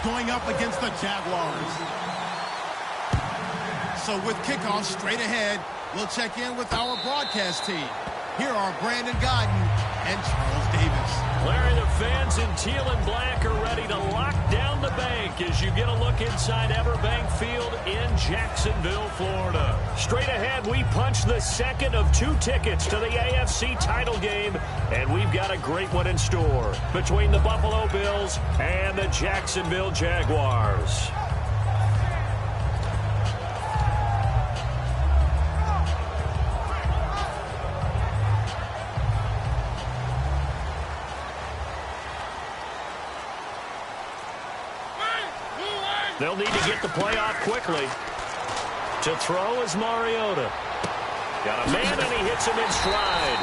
going up against the Jaguars. So with kickoff straight ahead, we'll check in with our broadcast team. Here are Brandon Godden and Charles Davis. Larry, the fans in teal and black are ready to lock down the bank as you get a look inside Everbank Field in Jacksonville, Florida. Straight ahead, we punch the second of 2 tickets to the AFC title game, and we've got a great one in store between the Buffalo Bills and the Jacksonville Jaguars. They'll need to get the play off quickly. To throw is Mariota. Got a man, and he hits him in stride.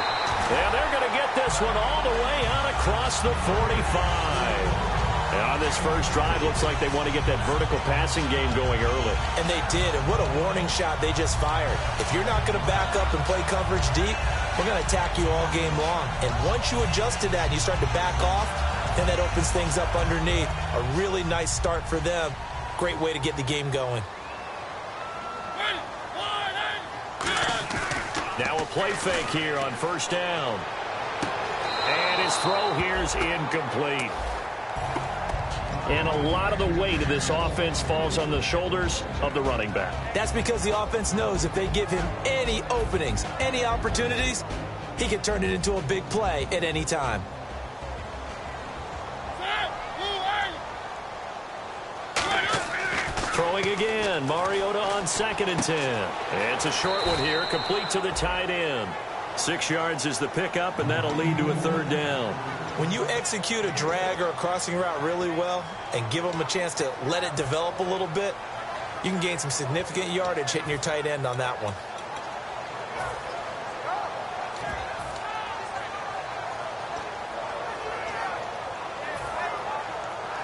And they're going to get this one all the way out across the 45. And on this first drive, looks like they want to get that vertical passing game going early. And they did, and what a warning shot they just fired. If you're not going to back up and play coverage deep, we're going to attack you all game long. And once you adjust to that and you start to back off, then that opens things up underneath. A really nice start for them. Great way to get the game going. Now a play fake here on first down. And his throw here is incomplete. And a lot of the weight of this offense falls on the shoulders of the running back. That's because the offense knows if they give him any openings, any opportunities, he can turn it into a big play at any time. Throwing again, Mariota on 2nd and 10. It's a short one here, complete to the tight end. 6 yards is the pickup, and that'll lead to a 3rd down. When you execute a drag or a crossing route really well and give them a chance to let it develop a little bit, you can gain some significant yardage hitting your tight end on that one.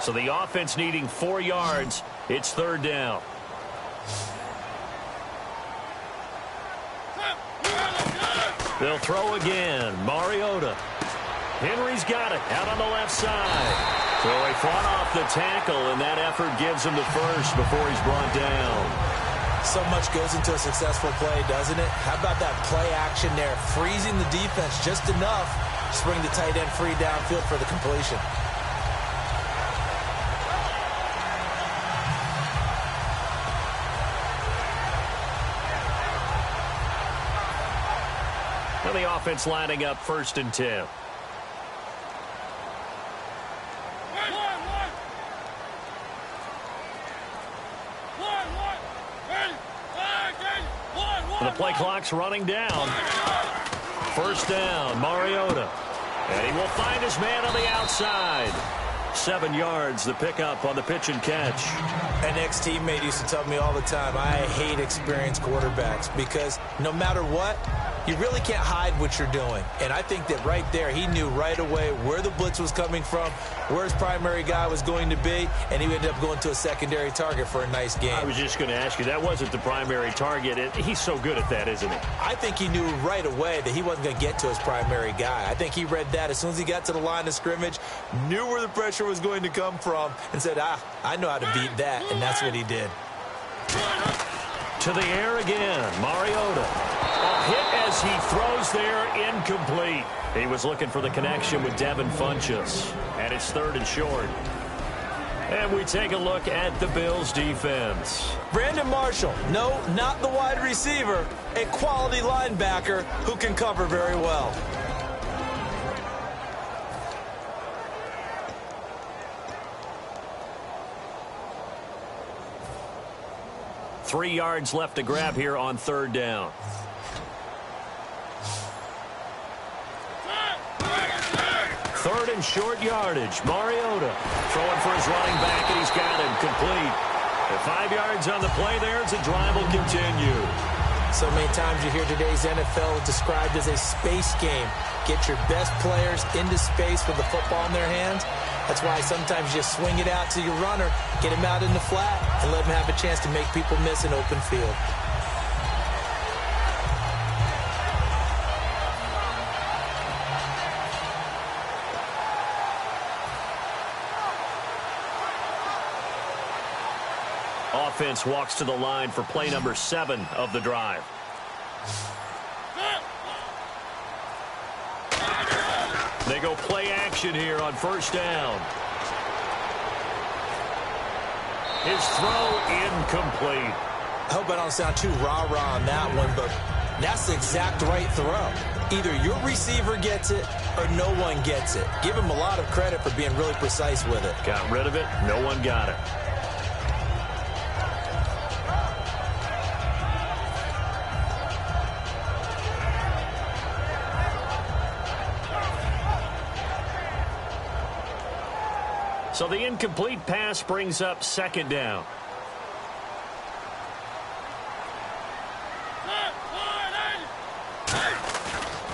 So the offense needing 4 yards. It's 3rd down. They'll throw again. Mariota. Henry's got it out on the left side. So he fought off the tackle, and that effort gives him the first before he's brought down. So much goes into a successful play, doesn't it? How about that play action there? Freezing the defense just enough to bring the tight end free downfield for the completion. And the offense lining up 1st and 10. The play clock's running down. 1st down, Mariota. And he will find his man on the outside. 7 yards, the pickup on the pitch and catch. An ex-teammate used to tell me all the time, I hate experienced quarterbacks because no matter what, you really can't hide what you're doing. And I think that right there, he knew right away where the blitz was coming from, where his primary guy was going to be, and he ended up going to a secondary target for a nice game. I was just going to ask you, that wasn't the primary target. He's so good at that, isn't he? I think he knew right away that he wasn't going to get to his primary guy. I think he read that as soon as he got to the line of scrimmage, knew where the pressure was going to come from, and said, I know how to beat that, and that's what he did. To the air again, Mariota. A hit as he throws there, incomplete. He was looking for the connection with Devin Funchess. And it's 3rd and short. And we take a look at the Bills' defense. Brandon Marshall, no, not the wide receiver, a quality linebacker who can cover very well. Three yards left to grab here on 3rd down. Third and short yardage. Mariota throwing for his running back, and he's got him complete. And 5 yards on the play there as the drive will continue. So many times you hear today's NFL described as a space game. Get your best players into space with the football in their hands. That's why sometimes you swing it out to your runner, get him out in the flat, and let him have a chance to make people miss an open field. Offense walks to the line for play number 7 of the drive. They go play action here on first down. His throw incomplete. I hope I don't sound too rah-rah on that one, but that's the exact right throw. Either your receiver gets it or no one gets it. Give him a lot of credit for being really precise with it. Got rid of it. No one got it. So the incomplete pass brings up second down.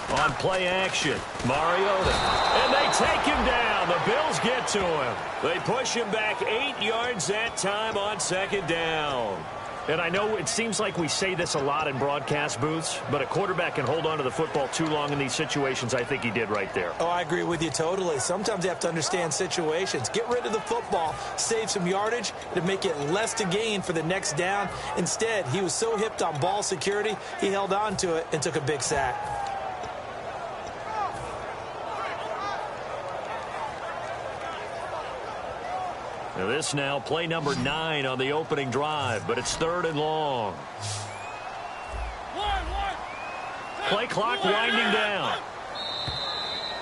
On play action, Mariota. And they take him down. The Bills get to him. They push him back 8 yards that time on second down. And I know it seems like we say this a lot in broadcast booths, but a quarterback can hold on to the football too long in these situations. I think he did right there. Oh, I agree with you totally. Sometimes you have to understand situations. Get rid of the football, save some yardage to make it less to gain for the next down. Instead, he was so hipped on ball security, he held on to it and took a big sack. Now this now, play number 9 on the opening drive, but it's 3rd and long. Play clock winding down.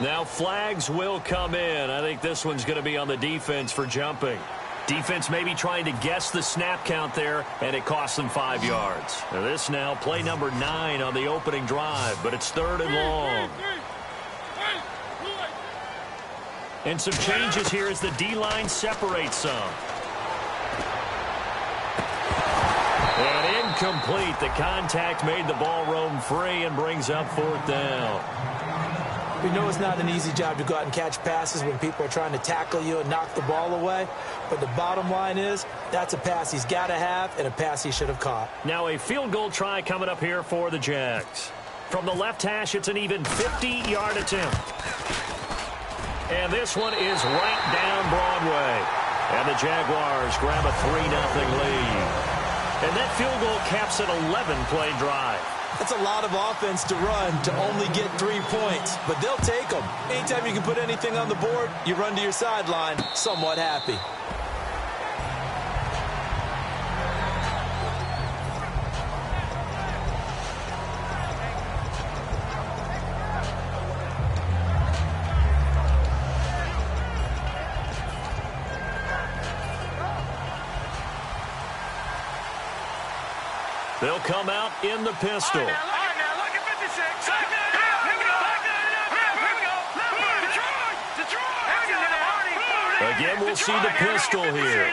Now flags will come in. I think this one's going to be on the defense for jumping. Defense maybe trying to guess the snap count there, and it costs them 5 yards. Now this now, play number 9 on the opening drive, but it's 3rd and long. And some changes here as the D-line separates some. And incomplete. The contact made the ball roam free and brings up 4th down. We know it's not an easy job to go out and catch passes when people are trying to tackle you and knock the ball away. But the bottom line is, that's a pass he's got to have and a pass he should have caught. Now a field goal try coming up here for the Jags. From the left hash, it's an even 50-yard attempt. And this one is right down Broadway. And the Jaguars grab a 3-0 lead. And that field goal caps an 11-play drive. That's a lot of offense to run to only get 3 points. But they'll take them. Anytime you can put anything on the board, you run to your sideline somewhat happy. They'll come out in the pistol. All right, now look at 56. Here we go. Again, we'll see the pistol here.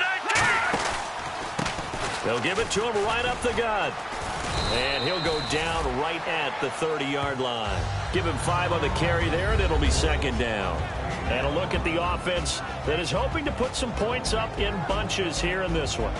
They'll give it to him right up the gut. And he'll go down right at the 30-yard line. Give him 5 on the carry there, and it'll be second down. And a look at the offense that is hoping to put some points up in bunches here in this one.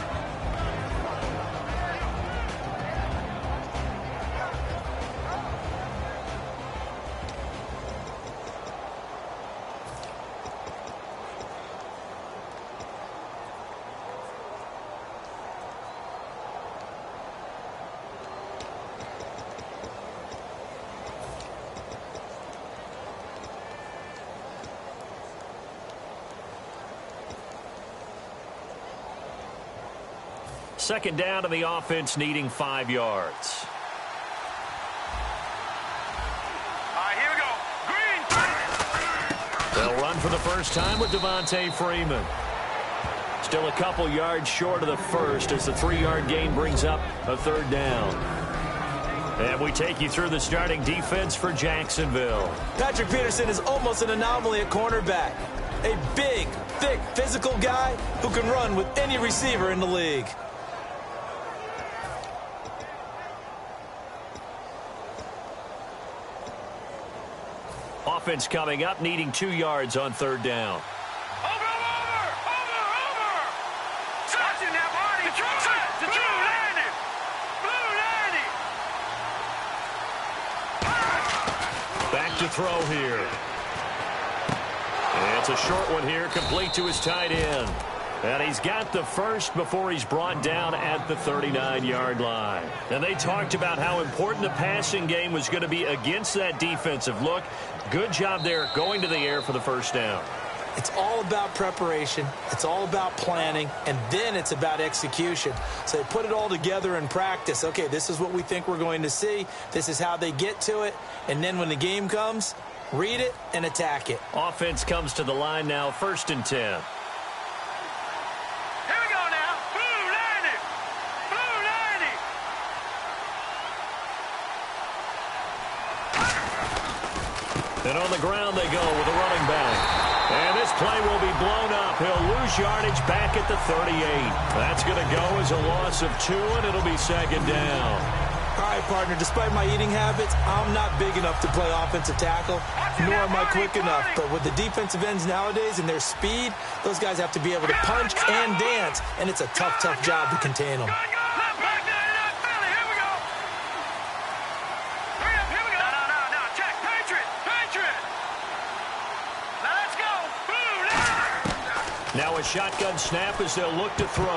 Second down, and the offense needing 5 yards. All right, here we go. Green. They'll run for the first time with Devontae Freeman. Still a couple yards short of the first as the 3-yard gain brings up a 3rd down. And we take you through the starting defense for Jacksonville. Patrick Peterson is almost an anomaly at cornerback. A big, thick, physical guy who can run with any receiver in the league. Offense coming up, needing 2 yards on 3rd down. Over. Touch it now, Marty. The Drew landed. Back to throw here. And it's a short one here, complete to his tight end. And he's got the first before he's brought down at the 39-yard line. And they talked about how important the passing game was going to be against that defensive look. Good job there going to the air for the first down. It's all about preparation. It's all about planning. And then it's about execution. So they put it all together in practice. Okay, this is what we think we're going to see. This is how they get to it. And then when the game comes, read it and attack it. Offense comes to the line now, 1st and 10. And on the ground they go with a running back. And this play will be blown up. He'll lose yardage back at the 38. That's going to go as a loss of 2, and it'll be 2nd down. All right, partner, despite my eating habits, I'm not big enough to play offensive tackle, nor am I quick enough. But with the defensive ends nowadays and their speed, those guys have to be able to punch and dance, and it's a tough, tough job to contain them. Now a shotgun snap as they'll look to throw.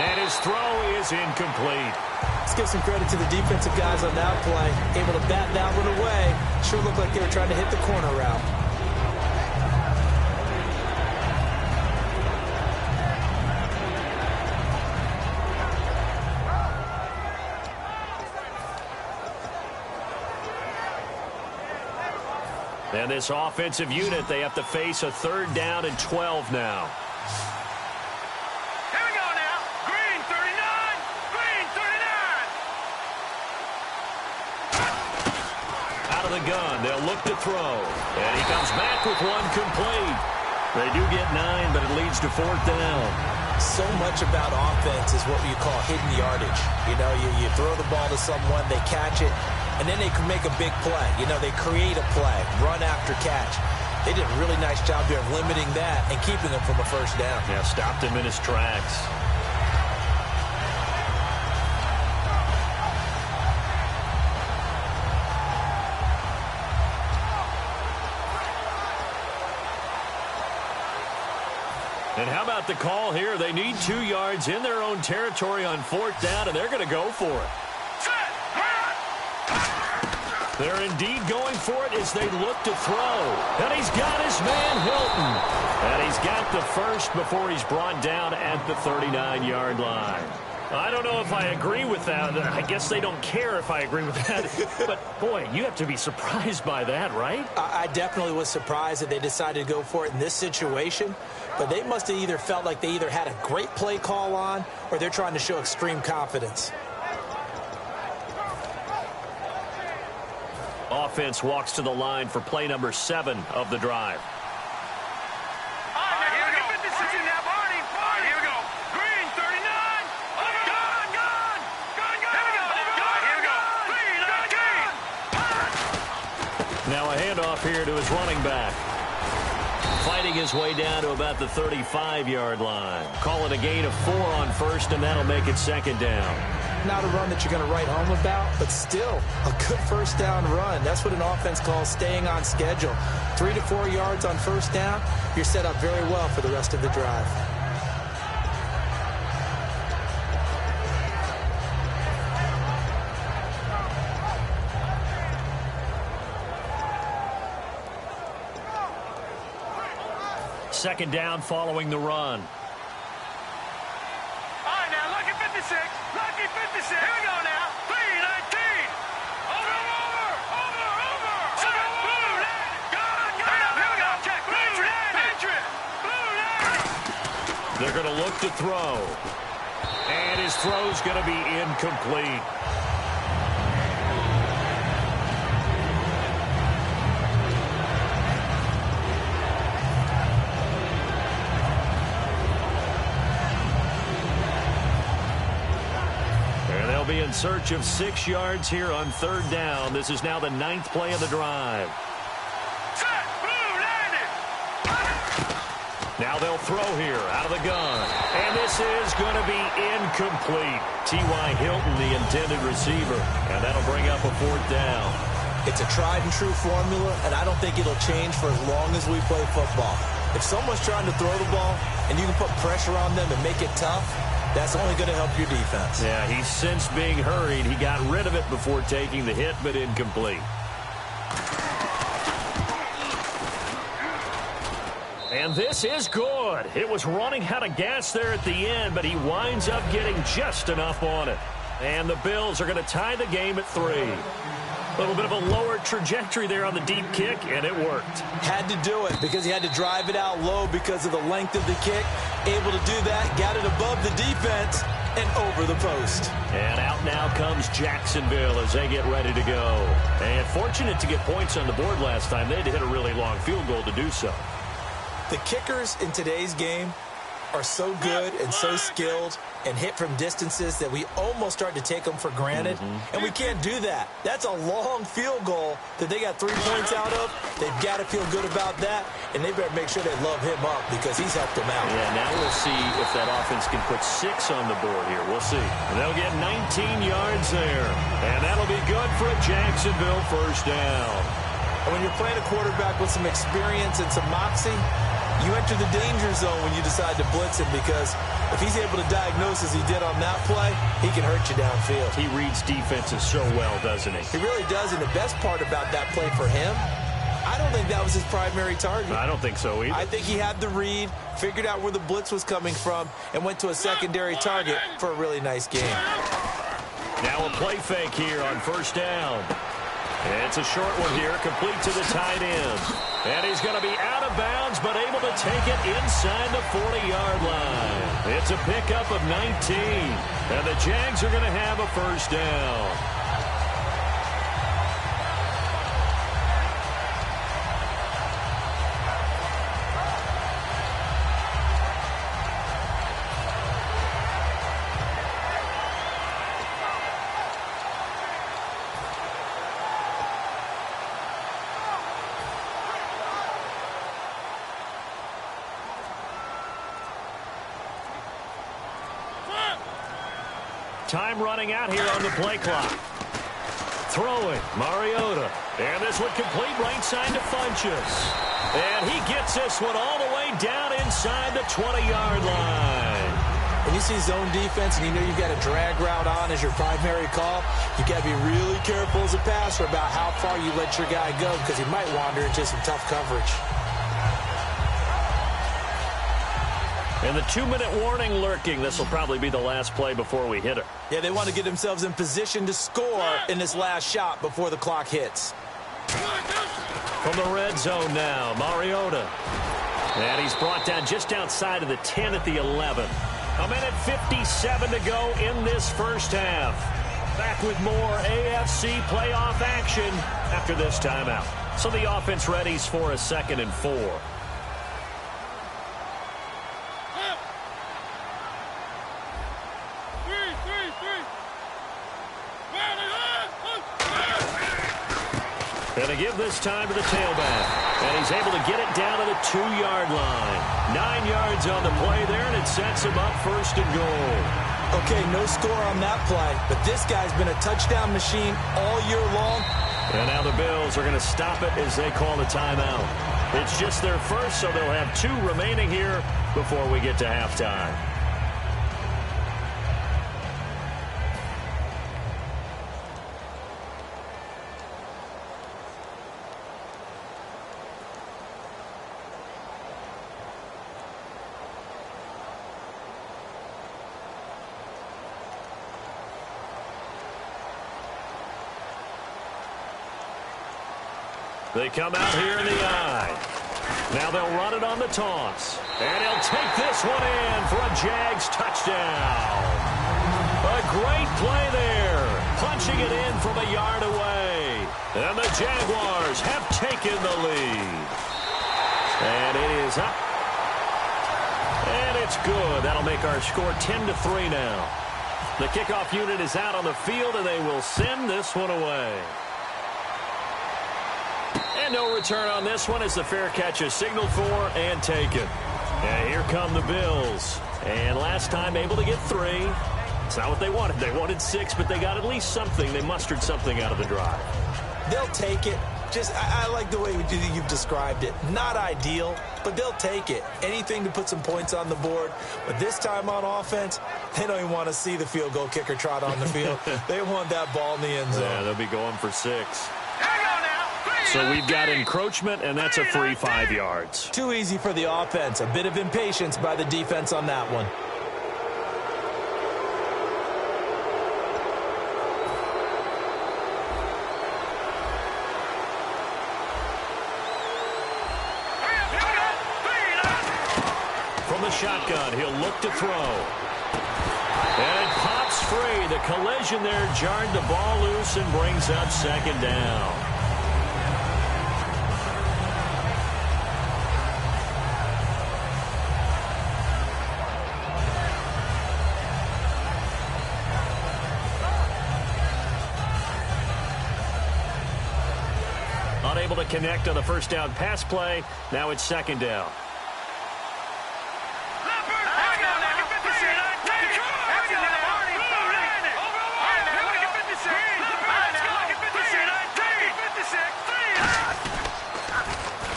And his throw is incomplete. Let's give some credit to the defensive guys on that play. Able to bat that one away. Sure looked like they were trying to hit the corner route. And this offensive unit, they have to face a 3rd down and 12 now. Here we go now. Green 39. Green 39. Out of the gun, they'll look to throw. And he comes back with one complete. They do get 9, but it leads to 4th down. So much about offense is what you call hidden yardage. You know, you throw the ball to someone, they catch it, and then they can make a big play. You know, they create a play, run after catch. They did a really nice job there of limiting that and keeping him from a 1st down. Yeah, stopped him in his tracks. And how about the call here? They need 2 yards in their own territory on 4th down, and they're going to go for it. They're indeed going for it as they look to throw. And he's got his man, Hilton. And he's got the first before he's brought down at the 39-yard line. I don't know if I agree with that. I guess they don't care if I agree with that. But, boy, you have to be surprised by that, right? I definitely was surprised that they decided to go for it in this situation. But they must have either felt like they either had a great play call on or they're trying to show extreme confidence. Offense walks to the line for play number 7 of the drive. Now a handoff here to his running back. Fighting his way down to about the 35-yard line. Call it a gain of 4 on 1st, and that'll make it 2nd down. Not a run that you're going to write home about, but still a good 1st down run. That's what an offense calls staying on schedule. 3 to 4 yards on 1st down, you're set up very well for the rest of the drive. Second down following the run. All right, now, lucky 56. Lucky 56. Here we go now. 319. Over. Set. Blue line. Gone. Here we go. Check. Patriot. Blue line. They're going to look to throw. And his throw's going to be incomplete. Be in search of 6 yards here on 3rd down. This is now the 9th play of the drive. Set. Blue landed. Now they'll throw here out of the gun. And this is going to be incomplete. T.Y. Hilton, the intended receiver. And that'll bring up a 4th down. It's a tried and true formula, and I don't think it'll change for as long as we play football. If someone's trying to throw the ball and you can put pressure on them and make it tough, that's only going to help your defense. Yeah, he's since being hurried. He got rid of it before taking the hit, but incomplete. And this is good. It was running out of gas there at the end, but he winds up getting just enough on it. And the Bills are going to tie the game at 3. A little bit of a lower trajectory there on the deep kick, and it worked. Had to do it because he had to drive it out low because of the length of the kick. Able to do that, got it above the defense and over the post. And out now comes Jacksonville as they get ready to go. And fortunate to get points on the board last time. They had to hit a really long field goal to do so. The kickers in today's game are so good and so skilled and hit from distances that we almost start to take them for granted. And we can't do that. That's a long field goal that they got 3 points out of. They've got to feel good about that, and they better make sure they love him up because he's helped them out. Yeah, now we'll see if that offense can put 6 on the board here. We'll see. And they'll get 19 yards there, and that'll be good for a Jacksonville first down. And when you're playing a quarterback with some experience and some moxie, you enter the danger zone when you decide to blitz him because if he's able to diagnose as he did on that play, he can hurt you downfield. He reads defenses so well, doesn't he? He really does, and the best part about that play for him, I don't think that was his primary target. I don't think so either. I think he had the read, figured out where the blitz was coming from, and went to a secondary target for a really nice game. Now a play fake here on first down. It's a short one here, complete to the tight end. And he's going to be out of bounds, but able to take it inside the 40-yard line. It's a pickup of 19. And the Jags are going to have a first down. Time running out here on the play clock. Throwing, Mariota. And this one complete right side to Funchess. And he gets this one all the way down inside the 20-yard line. When you see zone defense and you know you've got a drag route on as your primary call, you've got to be really careful as a passer about how far you let your guy go because he might wander into some tough coverage. And the 2-minute warning lurking. This will probably be the last play before we hit it. Yeah, they want to get themselves in position to score in this last shot before the clock hits. From the red zone now, Mariota. And he's brought down just outside of the 10 at the 11. A minute 57 to go in this first half. Back with more AFC playoff action after this timeout. So the offense readies for a 2nd and 4. Going to give this time to the tailback. And he's able to get it down to the 2-yard line. 9 yards on the play there, and it sets him up 1st and goal. Okay, no score on that play, but this guy's been a touchdown machine all year long. And now the Bills are going to stop it as they call the timeout. It's just their first, so they'll have 2 remaining here before we get to halftime. They come out here in the eye. Now they'll run it on the toss. And he'll take this one in for a Jags touchdown. A great play there. Punching it in from a yard away. And the Jaguars have taken the lead. And it is up. And it's good. That'll make our score 10-3 now. The kickoff unit is out on the field, and they will send this one away. And no return on this one as the fair catch is signaled for and taken. And here come the Bills. And last time able to get 3. It's not what they wanted. They wanted 6, but they got at least something. They mustered something out of the drive. They'll take it. I like the way you've described it. Not ideal, but they'll take it. Anything to put some points on the board. But this time on offense, they don't even want to see the field goal kicker trot on the field. They want that ball in the end zone. Yeah, they'll be going for 6. So we've got encroachment, and that's a free 5 yards. Too easy for the offense. A bit of impatience by the defense on that one. From the shotgun, he'll look to throw. And it pops free. The collision there jarred the ball loose and brings up 2nd down. Unable to connect on the first down pass play. Now it's 2nd down.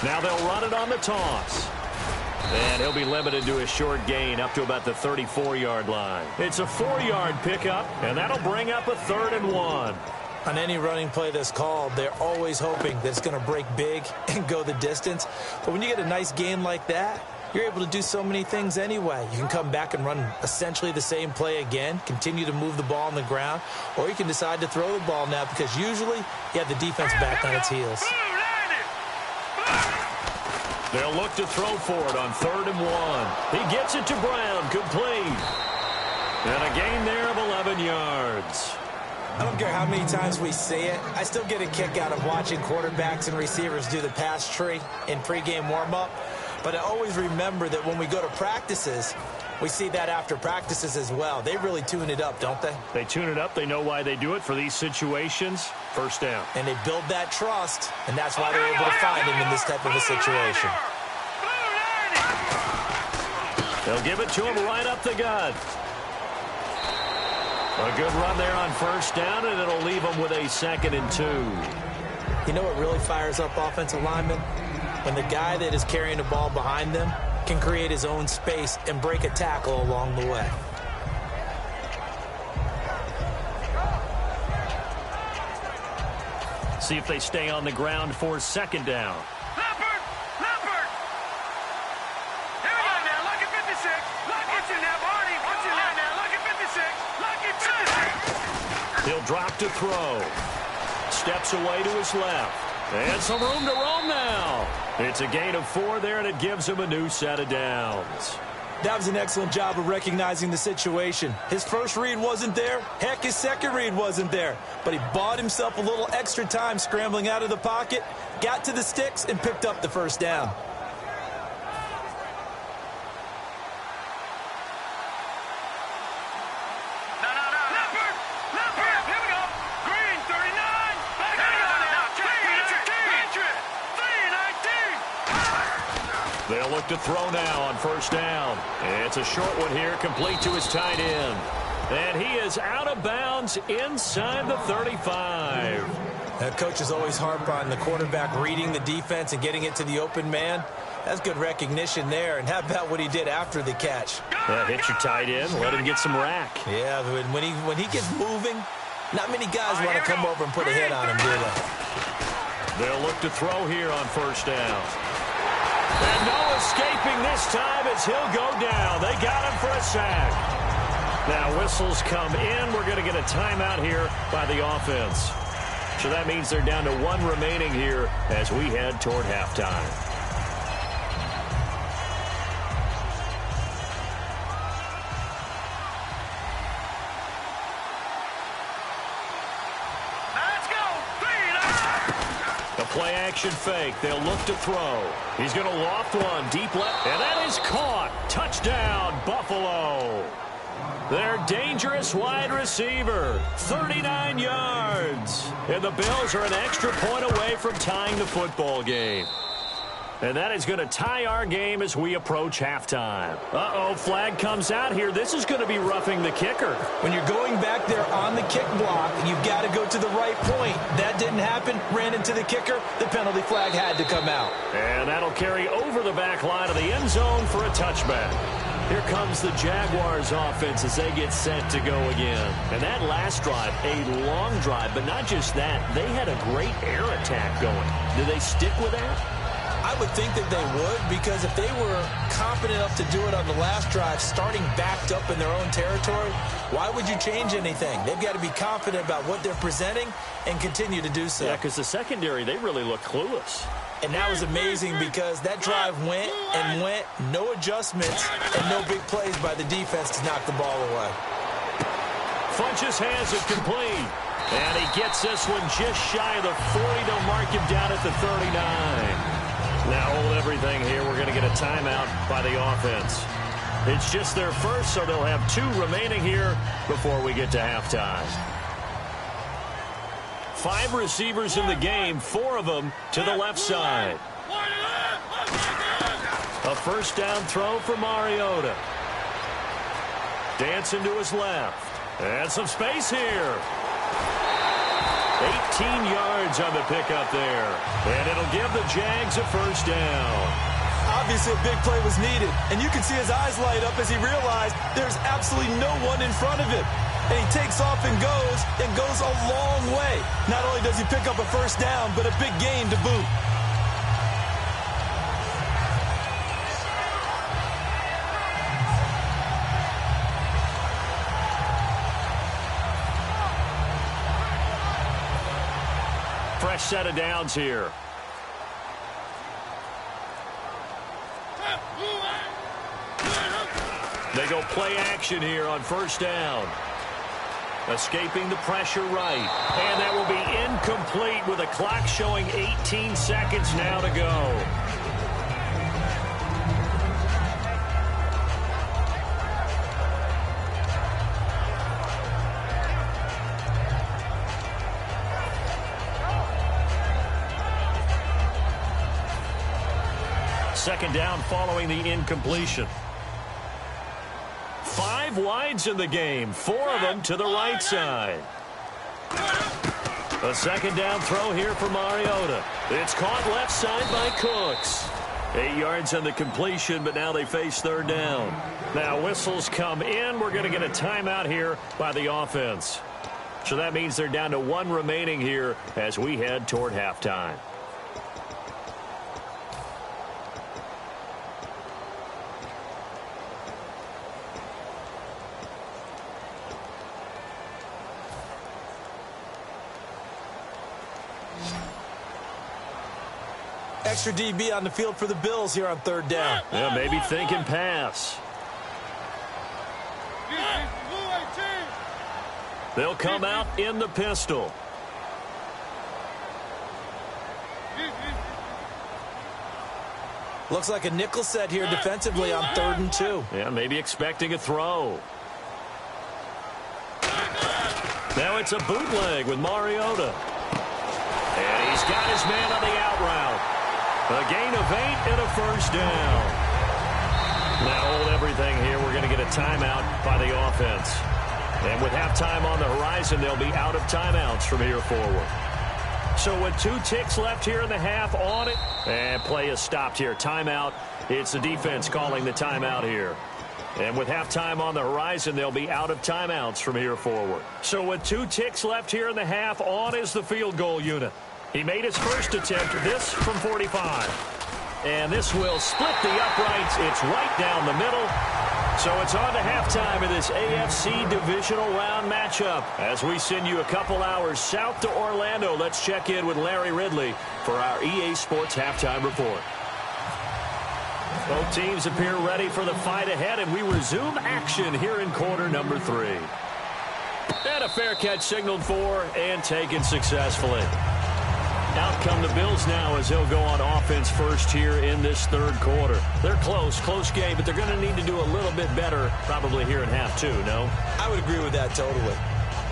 Now they'll run it on the toss. And he'll be limited to a short gain up to about the 34-yard line. It's a 4-yard pickup, and that'll bring up a 3rd and 1. On any running play that's called, they're always hoping that it's going to break big and go the distance. But when you get a nice gain like that, you're able to do so many things anyway. You can come back and run essentially the same play again, continue to move the ball on the ground, or you can decide to throw the ball now because usually you have the defense back on its heels. They'll look to throw for it on 3rd and 1. He gets it to Brown, complete. And a gain there of 11 yards. I don't care how many times we see it. I still get a kick out of watching quarterbacks and receivers do the pass tree in pregame warm-up. But I always remember that when we go to practices, we see that after practices as well. They really tune it up, don't they? They tune it up. They know why they do it for these situations. 1st down. And they build that trust, and that's why they're able to find him in this type of a situation. They'll give it to him right up the gut. A good run there on 1st down, and it'll leave them with a 2nd and 2. You know what really fires up offensive linemen? When the guy that is carrying the ball behind them can create his own space and break a tackle along the way. See if they stay on the ground for 2nd down. Leopard! Here we go now. Look at 56. What's in there, Barney? What's in there now? Look at 56. Look at 56. He'll drop to throw. Steps away to his left. And some room to roam now. It's a gain of 4 there, and it gives him a new set of downs. That was an excellent job of recognizing the situation. His first read wasn't there. Heck, his second read wasn't there. But he bought himself a little extra time scrambling out of the pocket, got to the sticks, and picked up the 1st down. They'll look to throw now on 1st down. It's a short one here, complete to his tight end. And he is out of bounds inside the 35. Coaches always harp on the quarterback reading the defense and getting it to the open man. That's good recognition there. And how about what he did after the catch? Yeah, hit your tight end, let him get some rack. Yeah, when he gets moving, not many guys want to come over and put a hit on him, do they? They'll look to throw here on 1st down. And no escaping this time as he'll go down. They got him for a sack. Now whistles come in. We're going to get a timeout here by the offense. So that means they're down to 1 remaining here as we head toward halftime. Play action fake. They'll look to throw. He's going to loft one deep left. And that is caught. Touchdown, Buffalo. Their dangerous wide receiver. 39 yards. And the Bills are an extra point away from tying the football game. And that is going to tie our game as we approach halftime. Uh-oh, flag comes out here. This is going to be roughing the kicker. When you're going back there on the kick block, you've got to go to the right point. That didn't happen. Ran into the kicker. The penalty flag had to come out. And that'll carry over the back line of the end zone for a touchback. Here comes the Jaguars offense as they get set to go again. And that last drive, a long drive, but not just that. They had a great air attack going. Do they stick with that? I would think that they would, because if they were confident enough to do it on the last drive, starting backed up in their own territory, why would you change anything? They've got to be confident about what they're presenting and continue to do so. Yeah, because the secondary, they really look clueless. And that was amazing because that drive went and went, no adjustments, and no big plays by the defense to knock the ball away. Funches has it complete. And he gets this one just shy of the 40 to mark him down at the 39. Now hold everything here. We're going to get a timeout by the offense. It's just their first, so they'll have 2 remaining here before we get to halftime. 5 receivers in the game, 4 of them to the left side. A first down throw for Mariota. Dancing to his left. And some space here. 18 yards on the pickup there. And it'll give the Jags a first down. Obviously, a big play was needed. And you can see his eyes light up as he realized there's absolutely no one in front of him. And he takes off and goes a long way. Not only does he pick up a first down, but a big gain to boot. Fresh set of downs here. They go play action here on first down. Escaping the pressure right. And that will be incomplete with a clock showing 18 seconds now to go. Second down following the incompletion. 5 wides in the game, 4 of them to the right side. A second down throw here for Mariota. It's caught left side by Cooks. 8 yards on the completion, but now they face third down. Now whistles come in. We're going to get a timeout here by the offense. So that means they're down to 1 remaining here as we head toward halftime. Extra DB on the field for the Bills here on third down. Yeah, maybe thinking pass. They'll come out in the pistol. Looks like a nickel set here defensively on 3rd and 2. Yeah, maybe expecting a throw. Now it's a bootleg with Mariota. And he's got his man on the out route. A gain of 8 and a first down. Now hold everything here. We're going to get a timeout by the offense. And with halftime on the horizon, they'll be out of timeouts from here forward. So with 2 ticks left here in the half on it. And play is stopped here. Timeout. It's the defense calling the timeout here. And with halftime on the horizon, they'll be out of timeouts from here forward. So with 2 ticks left here in the half, on is the field goal unit. He made his first attempt, this from 45. And this will split the uprights. It's right down the middle. So it's on to halftime of this AFC divisional round matchup. As we send you a couple hours south to Orlando, let's check in with Larry Ridley for our EA Sports Halftime Report. Both teams appear ready for the fight ahead, and we resume action here in quarter number 3. And a fair catch signaled for and taken successfully. Out come the Bills now as they'll go on offense first here in this third quarter. They're close game, but they're going to need to do a little bit better probably here in half 2, no? I would agree with that totally.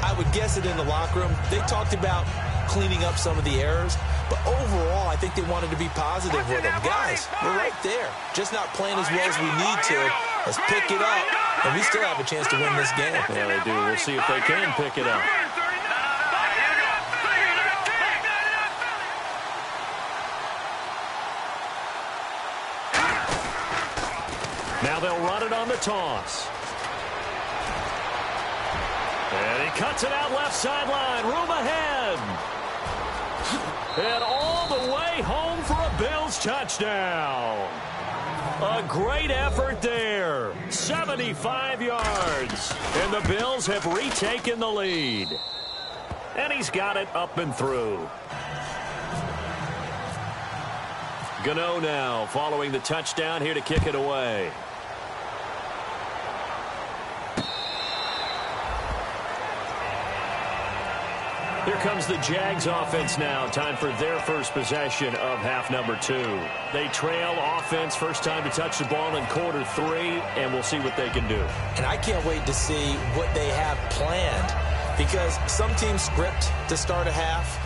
I would guess it in the locker room. They talked about cleaning up some of the errors, But overall, I think they wanted to be positive with them. Guys, we're right there. Just not playing as well as we need to. Let's pick it up, and we still have a chance to win this game. Yeah, they do. We'll see if they can pick it up. Now they'll run it on the toss. And he cuts it out left sideline. Room ahead. And all the way home for a Bills touchdown. A great effort there. 75 yards. And the Bills have retaken the lead. And he's got it up and through. Gano now following the touchdown here to kick it away. Here comes the Jags offense now. Time for their first possession of half number 2. They trail offense, first time to touch the ball in quarter 3, and we'll see what they can do. And I can't wait to see what they have planned, because some teams script to start a half.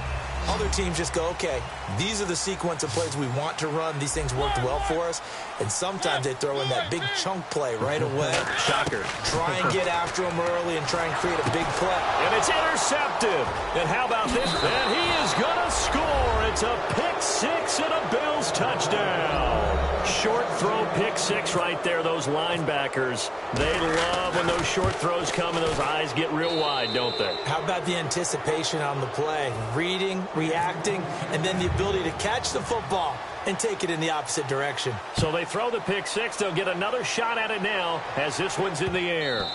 Other teams just go, okay, these are the sequence of plays we want to run. These things worked well for us. And sometimes they throw in that big chunk play right away. Shocker. Try and get after them early and try and create a big play. And it's intercepted. And how about this? And he is going to score. It's a pick 6 and a Bills touchdown. Short throw pick 6 right there. Those linebackers, they love when those short throws come and those eyes get real wide, don't they? How about the anticipation on the play? Reading, reacting, and then the ability to catch the football and take it in the opposite direction. So they throw the pick 6. They'll get another shot at it now as this one's in the air.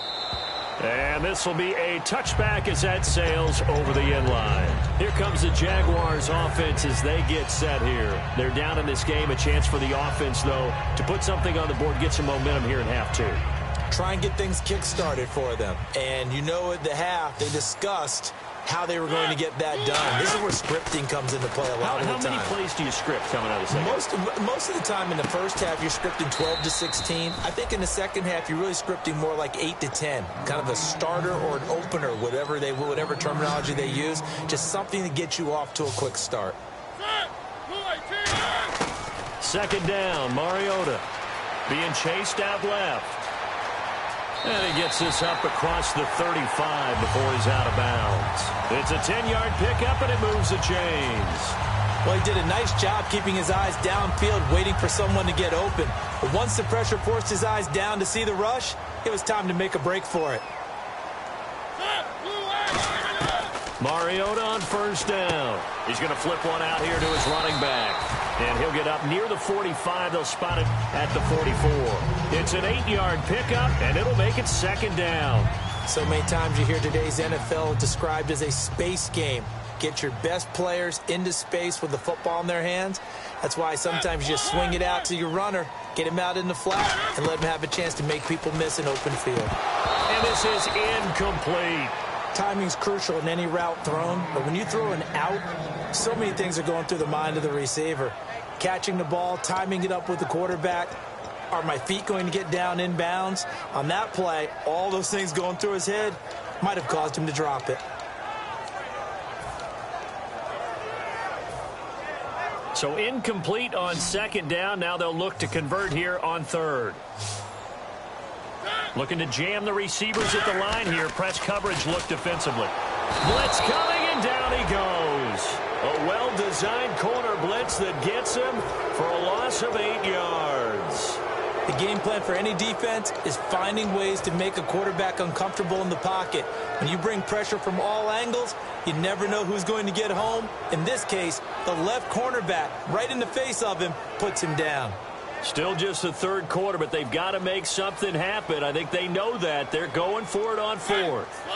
And this will be a touchback as that sails over the end line. Here comes the Jaguars offense as they get set here. They're down in this game. A chance for the offense, though, to put something on the board, get some momentum here in half 2. Try and get things kick-started for them. And you know at the half, they discussed how they were going to get that done. This is where scripting comes into play a lot of the time. How many plays do you script coming out of the second? Most of the time in the first half, you're scripting 12 to 16. I think in the second half, you're really scripting more like 8 to 10. Kind of a starter or an opener, whatever terminology they use. Just something to get you off to a quick start. Second down, Mariota being chased out left. And he gets this up across the 35 before he's out of bounds. It's a 10-yard pickup, and it moves the chains. Well, he did a nice job keeping his eyes downfield, waiting for someone to get open. But once the pressure forced his eyes down to see the rush, it was time to make a break for it. Mariota on first down. He's going to flip one out here to his running back. And he'll get up near the 45. They'll spot it at the 44. It's an 8-yard pickup, and it'll make it second down. So many times you hear today's NFL described as a space game. Get your best players into space with the football in their hands. That's why sometimes you just swing it out to your runner, get him out in the flat, and let him have a chance to make people miss an open field. And this is incomplete. Timing's crucial in any route thrown, but when you throw an out, so many things are going through the mind of the receiver. Catching the ball, timing it up with the quarterback. Are my feet going to get down in bounds? On that play, all those things going through his head might have caused him to drop it. So incomplete on second down. Now they'll look to convert here on third. Looking to jam the receivers at the line here. Press coverage look defensively. Blitz coming, and down he goes. A well-designed corner blitz that gets him for a loss of 8 yards. The game plan for any defense is finding ways to make a quarterback uncomfortable in the pocket. When you bring pressure from all angles, you never know who's going to get home. In this case, the left cornerback, right in the face of him, puts him down. Still just the third quarter, but they've got to make something happen. I think they know that. They're going for it on fourth.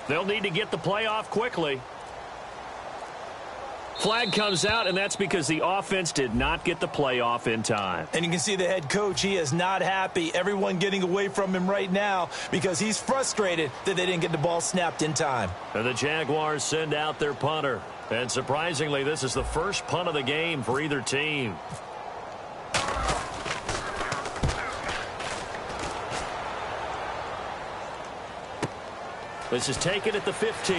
They'll need to get the play off quickly. Flag comes out, and that's because the offense did not get the play off in time. And you can see the head coach, he is not happy. Everyone getting away from him right now because he's frustrated that they didn't get the ball snapped in time. And the Jaguars send out their punter. And surprisingly, this is the first punt of the game for either team. This is taken at the 15.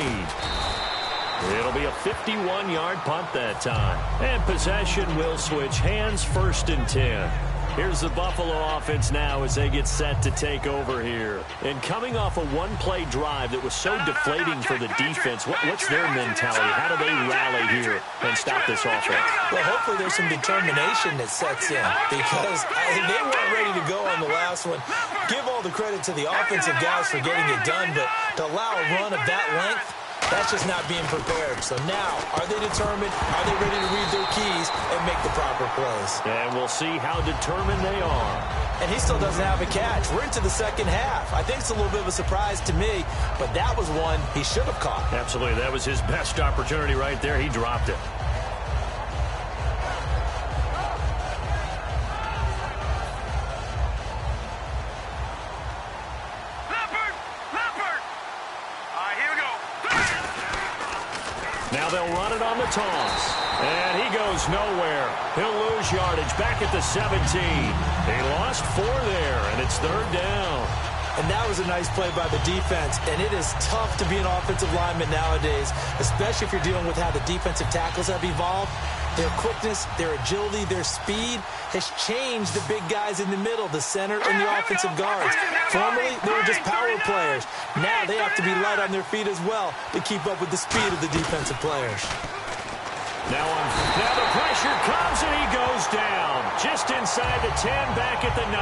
It'll be a 51-yard punt that time. And possession will switch hands, 1st and 10. Here's the Buffalo offense now as they get set to take over here. And coming off a one-play drive that was so deflating for the defense, what's their mentality? How do they rally here and stop this offense? Well, hopefully there's some determination that sets in because they weren't ready to go on the last one. Give all the credit to the offensive guys for getting it done, but to allow a run of that length, that's just not being prepared. So now, are they determined? Are they ready to read their keys and make the proper plays? And we'll see how determined they are. And he still doesn't have a catch. We're into the second half. I think it's a little bit of a surprise to me, but that was one he should have caught. Absolutely. That was his best opportunity right there. He dropped it. Now they'll run it on the toss. And he goes nowhere. He'll lose yardage back at the 17. He lost 4 there, and it's 3rd down. And that was a nice play by the defense. And it is tough to be an offensive lineman nowadays, especially if you're dealing with how the defensive tackles have evolved. Their quickness, their agility, their speed has changed the big guys in the middle, the center, and the offensive guards. Formerly, they were just power players. Now they have to be light on their feet as well to keep up with the speed of the defensive players. Now the pressure comes, and he goes down. Just inside the 10, back at the 9.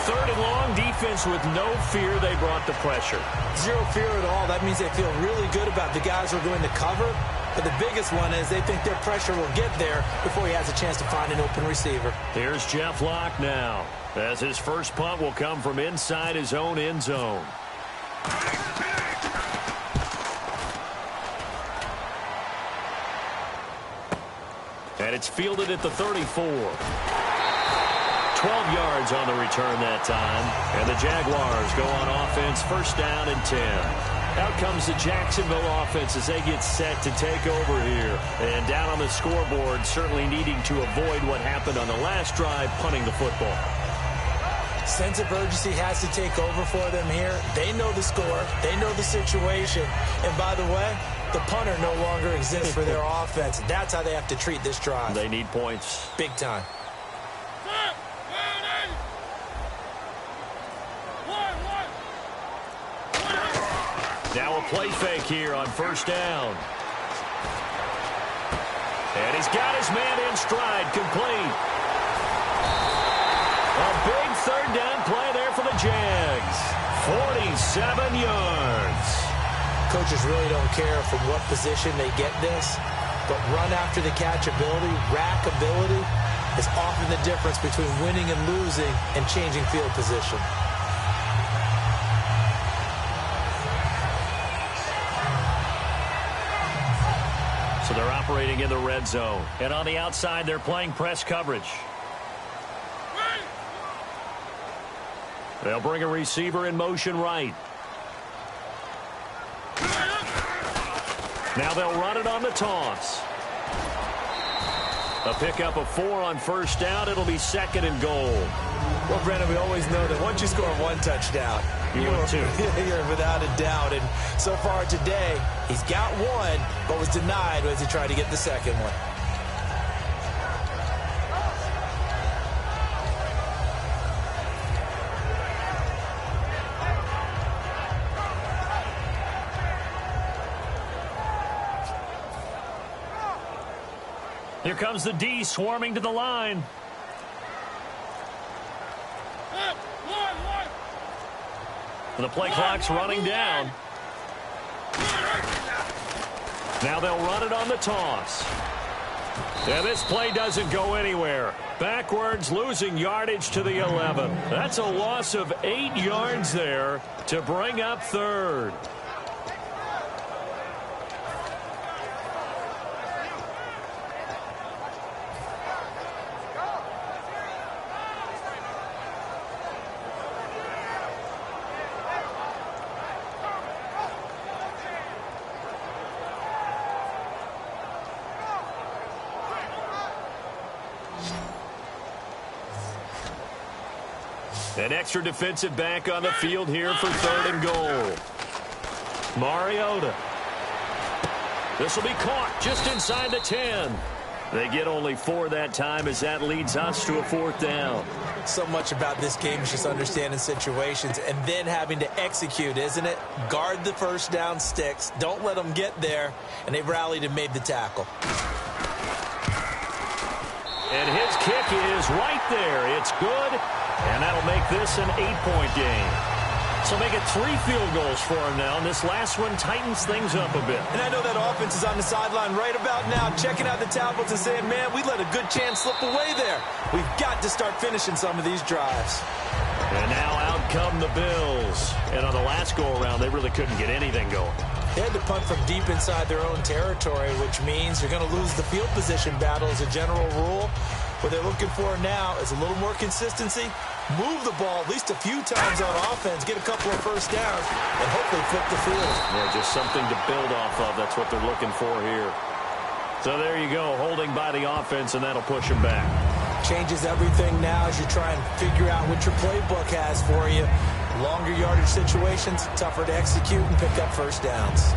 3rd and long, defense with no fear. They brought the pressure. Zero fear at all. That means they feel really good about the guys who are going to cover. But the biggest one is they think their pressure will get there before he has a chance to find an open receiver. Here's Jeff Locke now, as his first punt will come from inside his own end zone. And it's fielded at the 34. 12 yards on the return that time. And the Jaguars go on offense, 1st down and 10. Out comes the Jacksonville offense as they get set to take over here. And down on the scoreboard, certainly needing to avoid what happened on the last drive, punting the football. Sense of urgency has to take over for them here. They know the score. They know the situation. And by the way, the punter no longer exists for their offense. That's how they have to treat this drive. They need points. Big time. Now a play fake here on 1st down. And he's got his man in stride, complete. A big 3rd down play there for the Jags. 47 yards. Coaches really don't care from what position they get this, but run after the catch ability, rack ability, is often the difference between winning and losing and changing field position. So they're operating in the red zone. And on the outside, they're playing press coverage. They'll bring a receiver in motion right. Now they'll run it on the toss. A pickup of 4 on 1st down. It'll be 2nd and goal. Well, Brandon, we always know that once you score 1 touchdown, you're without a doubt. And so far today, he's got 1, but was denied as he tried to get the 2nd one. Here comes the D swarming to the line. The play clock's running down. Now they'll run it on the toss. Yeah, this play doesn't go anywhere. Backwards, losing yardage to the 11. That's a loss of 8 yards there to bring up 3rd. An extra defensive back on the field here for 3rd and goal. Mariota. This will be caught just inside the 10. They get only 4 that time as that leads us to a 4th down. So much about this game is just understanding situations and then having to execute, isn't it? Guard the first down sticks. Don't let them get there. And they rallied and made the tackle. And his kick is right there. It's good. And that'll make this an 8-point game. So make it 3 field goals for him now, and this last one tightens things up a bit. And I know that offense is on the sideline right about now, checking out the tablets and saying, man, we let a good chance slip away there. We've got to start finishing some of these drives. And now out come the Bills. And on the last go-around, they really couldn't get anything going. They had to punt from deep inside their own territory, which means you're going to lose the field position battle as a general rule. What they're looking for now is a little more consistency, move the ball at least a few times on offense, get a couple of first downs, and hopefully flip the field. Yeah, just something to build off of. That's what they're looking for here. So there you go, holding by the offense, and that'll push them back. Changes everything now as you try and figure out what your playbook has for you. Longer yardage situations, tougher to execute and pick up first downs.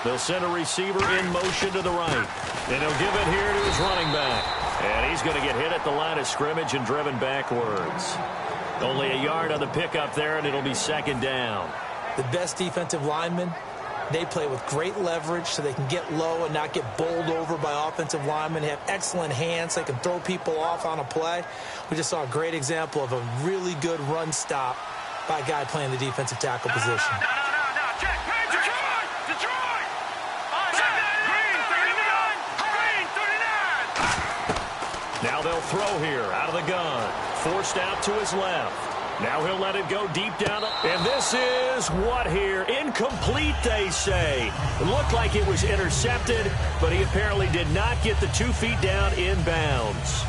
They'll send a receiver in motion to the right. And he'll give it here to his running back. And he's going to get hit at the line of scrimmage and driven backwards. Only a yard on the pickup there, and it'll be 2nd down. The best defensive linemen, they play with great leverage so they can get low and not get bowled over by offensive linemen. They have excellent hands. They can throw people off on a play. We just saw a great example of a really good run stop by a guy playing the defensive tackle position. Now they'll throw here out of the gun. Forced out to his left. Now he'll let it go deep down. And this is what here? Incomplete, they say. It looked like it was intercepted, but he apparently did not get the 2 feet down in bounds.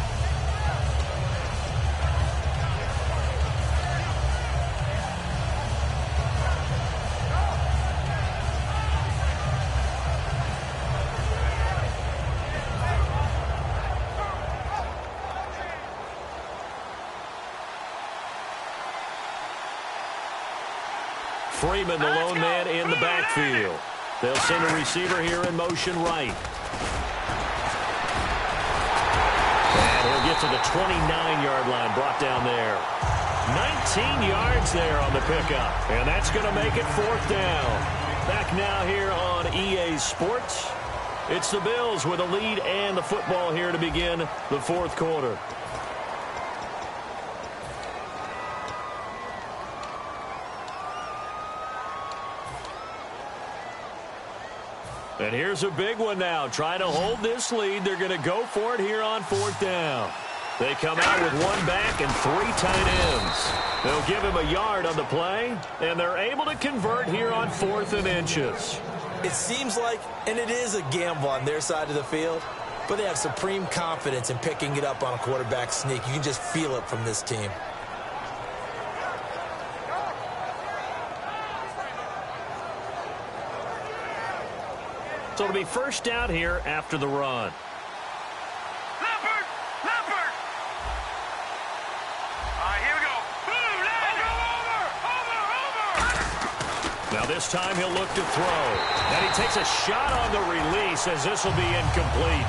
Freeman, the lone man in the backfield. They'll send a receiver here in motion right. And he'll get to the 29-yard line, brought down there. 19 yards there on the pickup. And that's going to make it 4th down. Back now here on EA Sports. It's the Bills with a lead and the football here to begin the 4th quarter. And here's a big one now. Trying to hold this lead. They're going to go for it here on 4th down. They come out with 1 back and 3 tight ends. They'll give him a yard on the play, and they're able to convert here on 4th and inches. It seems like, and it is a gamble on their side of the field, but they have supreme confidence in picking it up on a quarterback sneak. You can just feel it from this team. So it'll be 1st down here after the run. Leopard! Leopard! All right, here we go. Over! Now this time he'll look to throw. And he takes a shot on the release as this will be incomplete.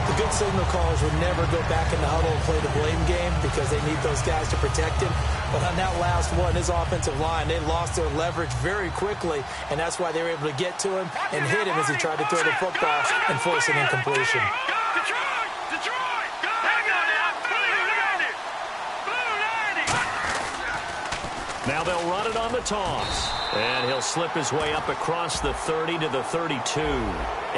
The good signal callers would never go back in the huddle and play the blame game because they need those guys to protect him. But on that last one, his offensive line, they lost their leverage very quickly, and that's why they were able to get to him and hit him as he tried to throw the football and force an incompletion. Detroit! Hang on now! Blue 90! Now they'll run it on the toss. And he'll slip his way up across the 30 to the 32.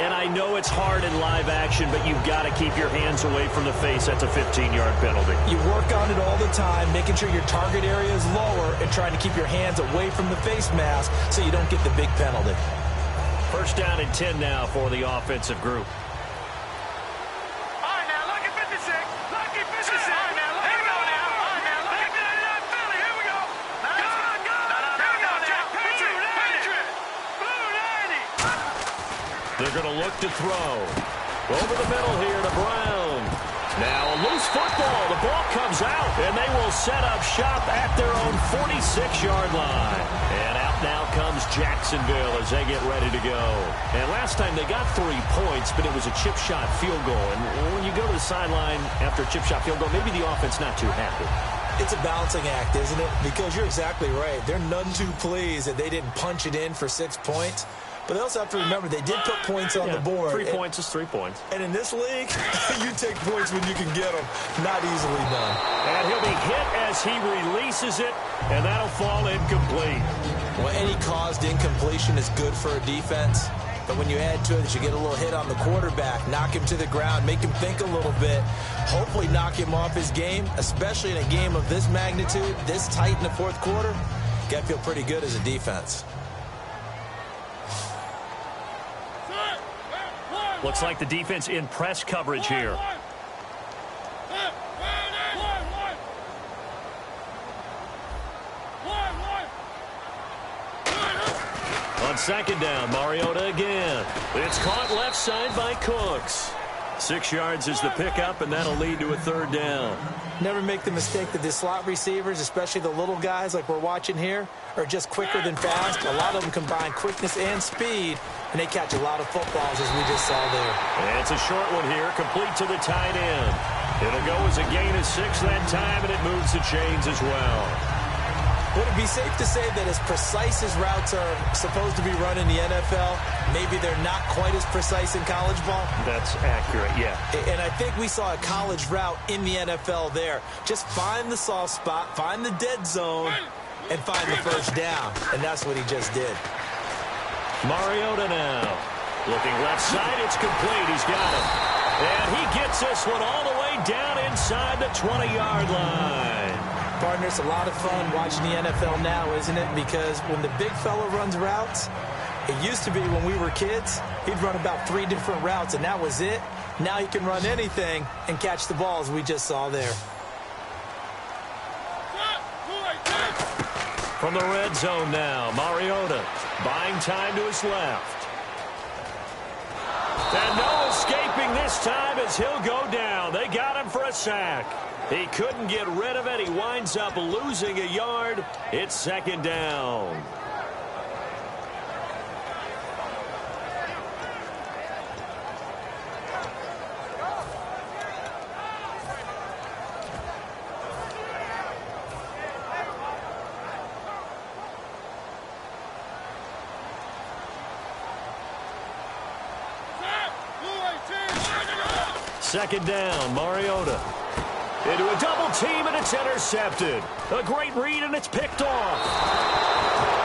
And I know it's hard in live action, but you've got to keep your hands away from the face. That's a 15-yard penalty. You work on it all the time, making sure your target area is lower and trying to keep your hands away from the face mask so you don't get the big penalty. 1st down and 10 now for the offensive group. All right, now, look at 56. Look at 56. All right, now, look at 56. They're going to look to throw. Over the middle here to Brown. Now a loose football. The ball comes out, and they will set up shop at their own 46-yard line. And out now comes Jacksonville as they get ready to go. And last time they got 3 points, but it was a chip shot field goal. And when you go to the sideline after a chip shot field goal, maybe the offense not too happy. It's a balancing act, isn't it? Because you're exactly right. They're none too pleased that they didn't punch it in for 6 points. But they also have to remember they did put points on the board. 3 points is 3 points. And in this league, you take points when you can get them. Not easily done. And he'll be hit as he releases it, and that'll fall incomplete. Well, any caused incompletion is good for a defense. But when you add to it that you get a little hit on the quarterback, knock him to the ground, make him think a little bit, hopefully knock him off his game, especially in a game of this magnitude, this tight in the fourth quarter, got to feel pretty good as a defense. Looks like the defense in press coverage here. On second down, Mariota again. It's caught left side by Cooks. 6 yards is the pickup, and that'll lead to a third down. Never make the mistake that the slot receivers, especially the little guys like we're watching here, are just quicker than fast. A lot of them combine quickness and speed, and they catch a lot of footballs, as we just saw there. And it's a short one here, complete to the tight end. It'll go as a gain of 6 that time, and it moves the chains as well. Would it be safe to say that as precise as routes are supposed to be run in the NFL, maybe they're not quite as precise in college ball? That's accurate, yeah. And I think we saw a college route in the NFL there. Just find the soft spot, find the dead zone, and find the first down. And that's what he just did. Mariota now. Looking left side, it's complete. He's got it. And he gets this one all the way down inside the 20-yard line. Partner, it's a lot of fun watching the NFL now, isn't it? Because when the big fella runs routes, it used to be when we were kids, he'd run about 3 different routes, and that was it. Now he can run anything and catch the ball, as we just saw there. From the red zone now, Mariota buying time to his left. And no escaping this time as he'll go down. They got him for a sack. He couldn't get rid of it. He winds up losing a yard. It's second down. Second down, Mariota. Into a double team, and it's intercepted. A great read, and it's picked off.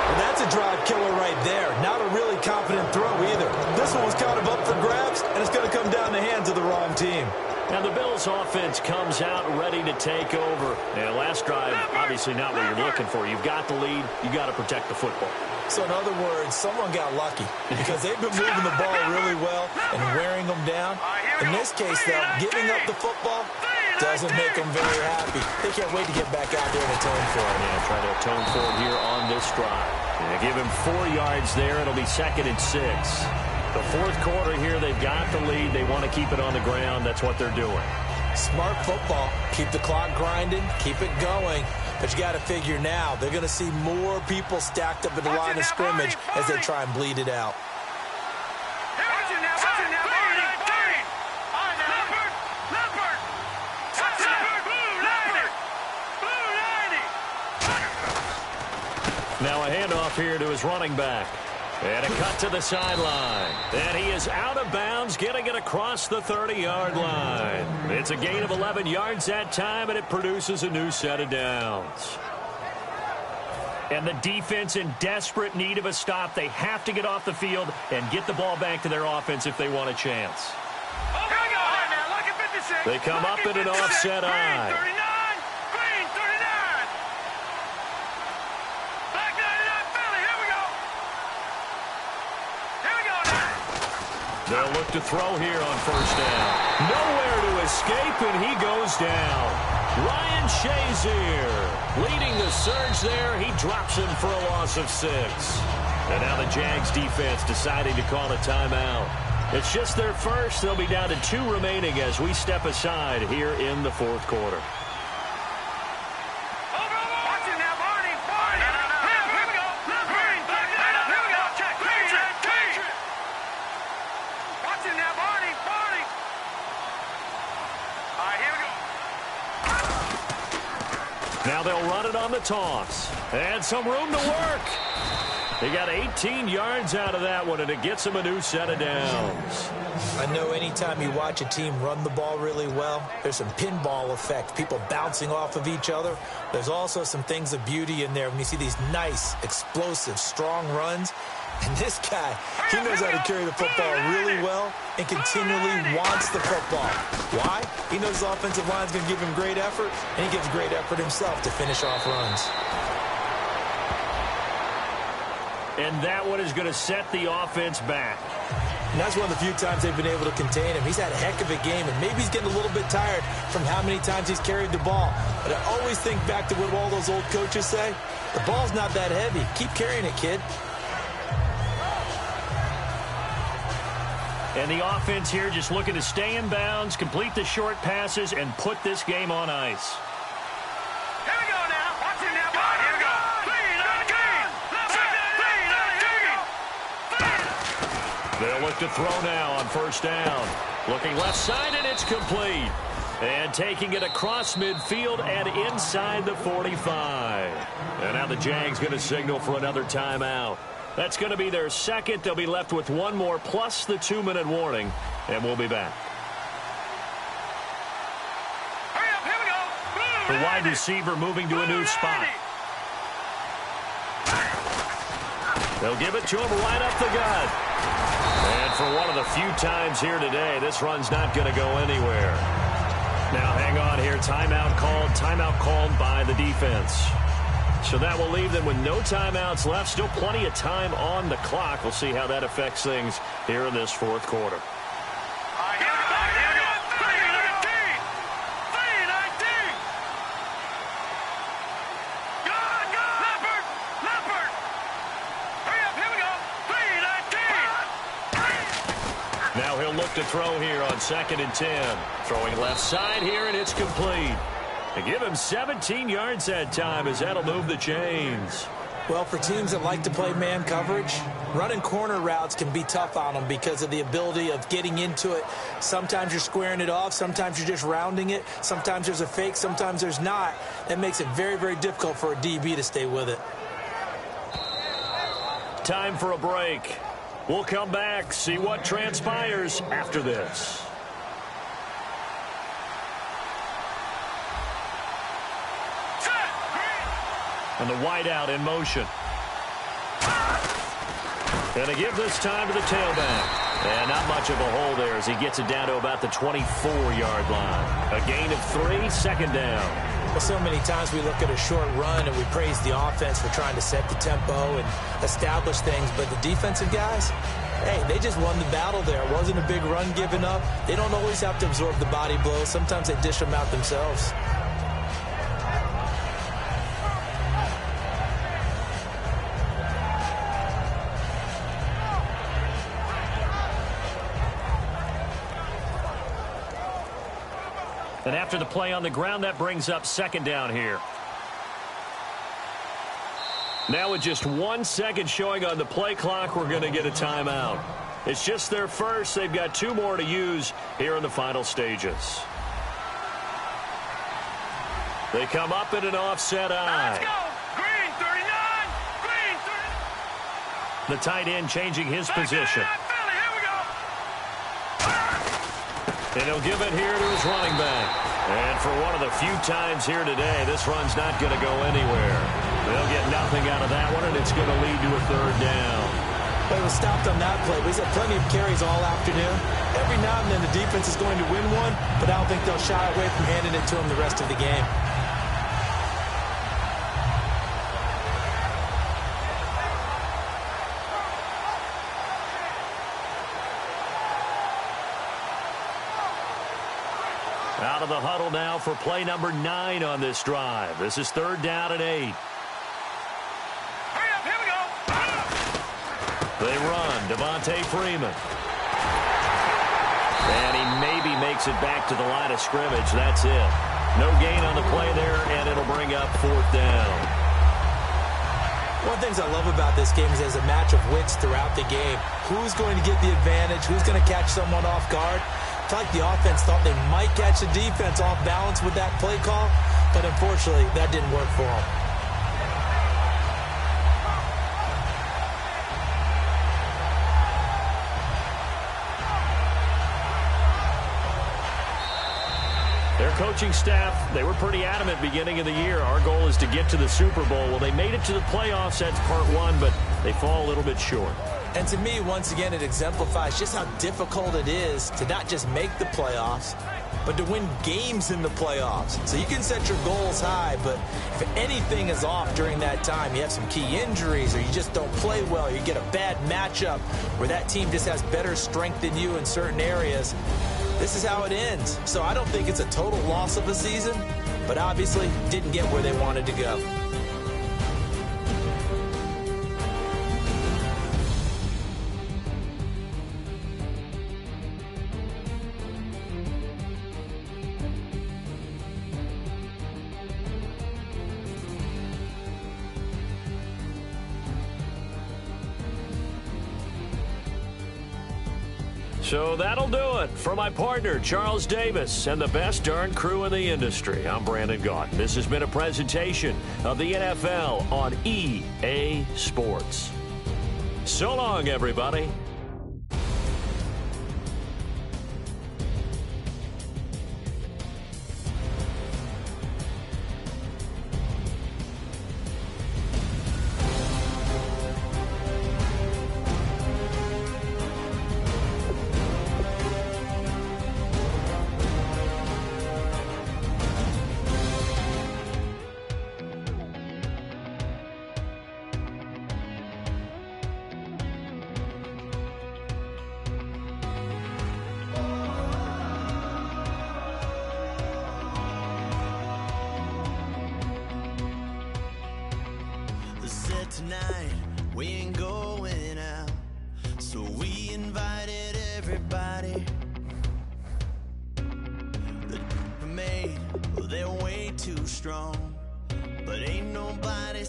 And that's a drive killer right there. Not a really confident throw either. This one was kind of up for grabs, and it's going to come down the hands of the wrong team. And the Bills' offense comes out ready to take over. And last drive, obviously not what you're looking for. You've got the lead. You've got to protect the football. So in other words, someone got lucky because they've been moving the ball really well and wearing them down. In this case, though, giving up the football doesn't make them very happy. They can't wait to get back out there and atone for it. Yeah, try to atone for it here on this drive. Yeah, give him 4 yards there. It'll be 2nd and 6. The fourth quarter here, they've got the lead. They want to keep it on the ground. That's what they're doing. Smart football. Keep the clock grinding. Keep it going. But you got to figure now, they're going to see more people stacked up at the line of scrimmage as they try and bleed it out. Now a handoff here to his running back. And a cut to the sideline. And he is out of bounds, getting it across the 30-yard line. It's a gain of 11 yards that time, and it produces a new set of downs. And the defense in desperate need of a stop. They have to get off the field and get the ball back to their offense if they want a chance. They come up in an offset eye. They'll look to throw here on first down. Nowhere to escape, and he goes down. Ryan Shazier leading the surge there. He drops him for a loss of 6. And now the Jags defense deciding to call a timeout. It's just their first. They'll be down to 2 remaining as we step aside here in the fourth quarter. Now they'll run it on the toss. And some room to work. He got 18 yards out of that one, and it gets him a new set of downs. I know anytime you watch a team run the ball really well, there's some pinball effect, people bouncing off of each other. There's also some things of beauty in there when you see these nice, explosive, strong runs. And this guy, he knows how to carry the football really well and continually wants the football. Why? He knows the offensive line is going to give him great effort, and he gives great effort himself to finish off runs. And that one is going to set the offense back. And that's one of the few times they've been able to contain him. He's had a heck of a game, and maybe he's getting a little bit tired from how many times he's carried the ball. But I always think back to what all those old coaches say. The ball's not that heavy. Keep carrying it, kid. And the offense here just looking to stay in bounds, complete the short passes, and put this game on ice. Here we go now. Watch it now. Here we go. 3-19. They'll look to throw now on first down. Looking left side, and it's complete. And taking it across midfield and inside the 45. And now the Jags going to signal for another timeout. That's going to be their second. They'll be left with one more plus the 2-minute warning, and we'll be back. Hurry up, here we go. The wide receiver moving to a new spot. They'll give it to him right up the gut. And for one of the few times here today, this run's not going to go anywhere. Now hang on here. Timeout called by the defense. So that will leave them with no timeouts left. Still plenty of time on the clock. We'll see how that affects things here in this fourth quarter. Now he'll look to throw here on 2nd and 10. Throwing left side here, and it's complete. They give him 17 yards that time as that'll move the chains. Well, for teams that like to play man coverage, running corner routes can be tough on them because of the ability of getting into it. Sometimes you're squaring it off. Sometimes you're just rounding it. Sometimes there's a fake. Sometimes there's not. That makes it very, very difficult for a DB to stay with it. Time for a break. We'll come back, see what transpires after this. And the wideout in motion. And they give this time to the tailback. And not much of a hole there as he gets it down to about the 24-yard line. A gain of 3, 2nd down. Well, so many times we look at a short run and we praise the offense for trying to set the tempo and establish things. But the defensive guys, hey, they just won the battle there. It wasn't a big run given up. They don't always have to absorb the body blows. Sometimes they dish them out themselves. And after the play on the ground, that brings up 2nd down here. Now with just 1 second showing on the play clock, we're going to get a timeout. It's just their first. They've got 2 more to use here in the final stages. They come up in an offset eye. Let's go. Green 39. Green 30. The tight end changing his position. Here we go. And he'll give it here to his running back. And for one of the few times here today, this run's not going to go anywhere. They'll get nothing out of that one, and it's going to lead to a 3rd down. Well, he was stopped on that play, but he's had plenty of carries all afternoon. Every now and then the defense is going to win one, but I don't think they'll shy away from handing it to him the rest of the game. Out of the huddle now for play number 9 on this drive. This is 3rd down and 8. Hurry up, here we go. Devontae Freeman. And he maybe makes it back to the line of scrimmage. That's it. No gain on the play there, and it'll bring up 4th down. One of the things I love about this game is there's a match of wits throughout the game. Who's going to get the advantage? Who's going to catch someone off guard? I feel like the offense thought they might catch the defense off balance with that play call, but unfortunately, that didn't work for them. Their coaching staff, they were pretty adamant beginning of the year. Our goal is to get to the Super Bowl. Well, they made it to the playoffs. That's part one, but they fall a little bit short. And to me, once again, it exemplifies just how difficult it is to not just make the playoffs, but to win games in the playoffs. So you can set your goals high, but if anything is off during that time, you have some key injuries or you just don't play well, you get a bad matchup where that team just has better strength than you in certain areas, this is how it ends. So I don't think it's a total loss of a season, but obviously didn't get where they wanted to go. So that'll do it for my partner, Charles Davis, and the best darn crew in the industry. I'm Brandon Gaudin. This has been a presentation of the NFL on EA Sports. So long, everybody. Tonight we ain't going out, so we invited everybody. The made, well, they're way too strong, but ain't nobody